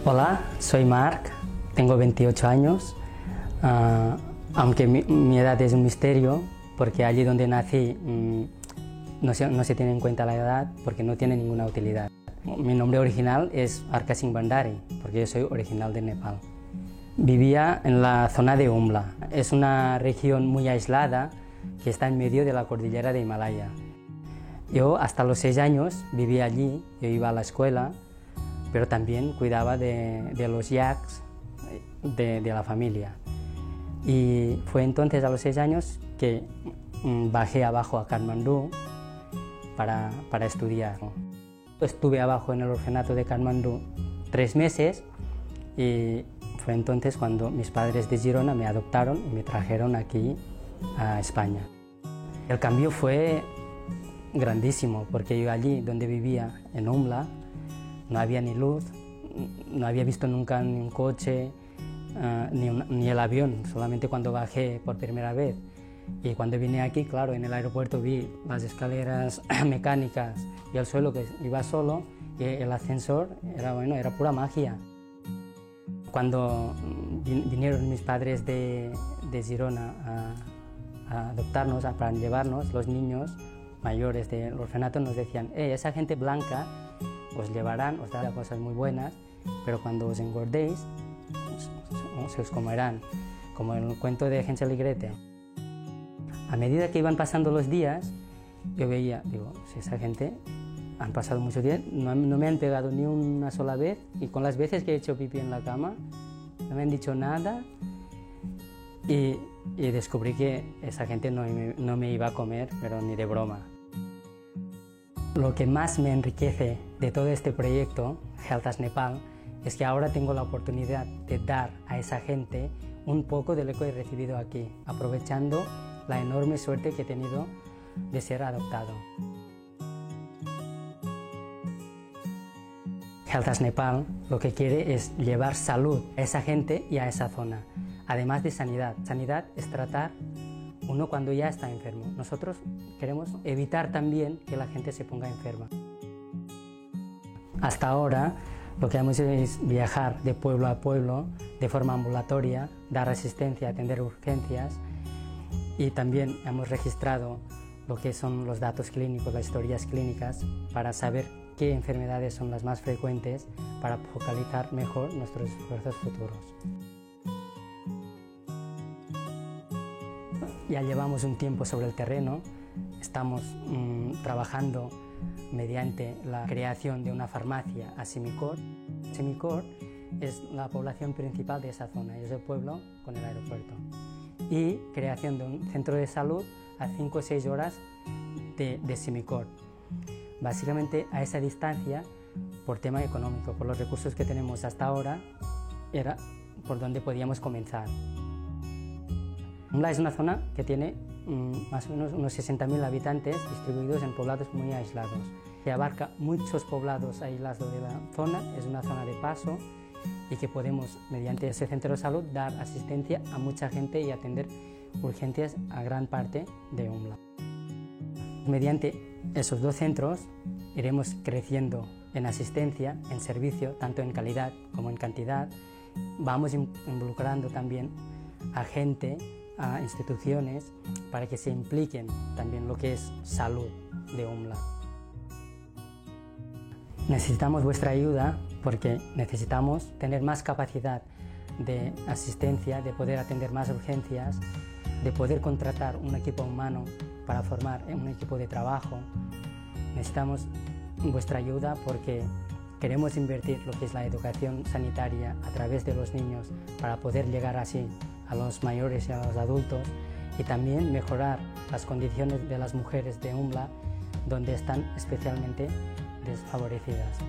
Hola, soy Marc, tengo 28 años, aunque mi edad es un misterio, porque allí donde nací no se tiene en cuenta la edad porque no tiene ninguna utilidad. Mi nombre original es Arka Singh Bhandari, porque yo soy original de Nepal. Vivía en la zona de Umla, es una región muy aislada que está en medio de la cordillera de Himalaya. Yo hasta los 6 años vivía allí, yo iba a la escuela, pero también cuidaba de los yaks de la familia. Y fue entonces a los 6 años que bajé abajo a Katmandú para estudiar. Estuve abajo en el orfanato de Katmandú 3 meses y fue entonces cuando mis padres de Girona me adoptaron y me trajeron aquí a España. El cambio fue grandísimo porque yo allí donde vivía, en Umla, no había ni luz, no había visto nunca ni un coche, ni el avión, solamente cuando bajé por primera vez. Y cuando vine aquí, claro, en el aeropuerto vi las escaleras mecánicas y el suelo que iba solo, y el ascensor era pura magia. Cuando vinieron mis padres de Girona a adoptarnos, para llevarnos, los niños mayores del orfanato nos decían: esa gente blanca os llevarán, os darán cosas muy buenas, pero cuando os engordéis, se os comerán, como en el cuento de Hansel y Gretel. A medida que iban pasando los días, yo veía, digo, si esa gente han pasado muchos días, no me han pegado ni una sola vez, y con las veces que he hecho pipí en la cama, no me han dicho nada, y descubrí que esa gente no me iba a comer, pero ni de broma. Lo que más me enriquece de todo este proyecto, Health as Nepal, es que ahora tengo la oportunidad de dar a esa gente un poco de lo que he recibido aquí, aprovechando la enorme suerte que he tenido de ser adoptado. Health as Nepal lo que quiere es llevar salud a esa gente y a esa zona, además de sanidad. Sanidad es tratar uno cuando ya está enfermo. Nosotros queremos evitar también que la gente se ponga enferma. Hasta ahora lo que hemos hecho es viajar de pueblo a pueblo de forma ambulatoria, dar asistencia, atender urgencias, y también hemos registrado lo que son los datos clínicos, las historias clínicas, para saber qué enfermedades son las más frecuentes para focalizar mejor nuestros esfuerzos futuros. Ya llevamos un tiempo sobre el terreno, estamos trabajando mediante la creación de una farmacia a Simicort. Simicort es la población principal de esa zona, es el pueblo con el aeropuerto. Y creación de un centro de salud a 5 o 6 horas de Simicort. Básicamente a esa distancia, por tema económico, por los recursos que tenemos hasta ahora, era por donde podíamos comenzar. Umla es una zona que tiene más o menos unos 60.000 habitantes distribuidos en poblados muy aislados. Que abarca muchos poblados aislados de la zona, es una zona de paso y que podemos, mediante ese centro de salud, dar asistencia a mucha gente y atender urgencias a gran parte de Umla. Mediante esos 2 centros iremos creciendo en asistencia, en servicio, tanto en calidad como en cantidad. Vamos involucrando también a gente, a instituciones, para que se impliquen también lo que es salud de Umla. Necesitamos vuestra ayuda porque necesitamos tener más capacidad de asistencia, de poder atender más urgencias, de poder contratar un equipo humano para formar un equipo de trabajo. Necesitamos vuestra ayuda porque queremos invertir lo que es la educación sanitaria a través de los niños para poder llegar así a los mayores y a los adultos, y también mejorar las condiciones de las mujeres de Umla, donde están especialmente desfavorecidas.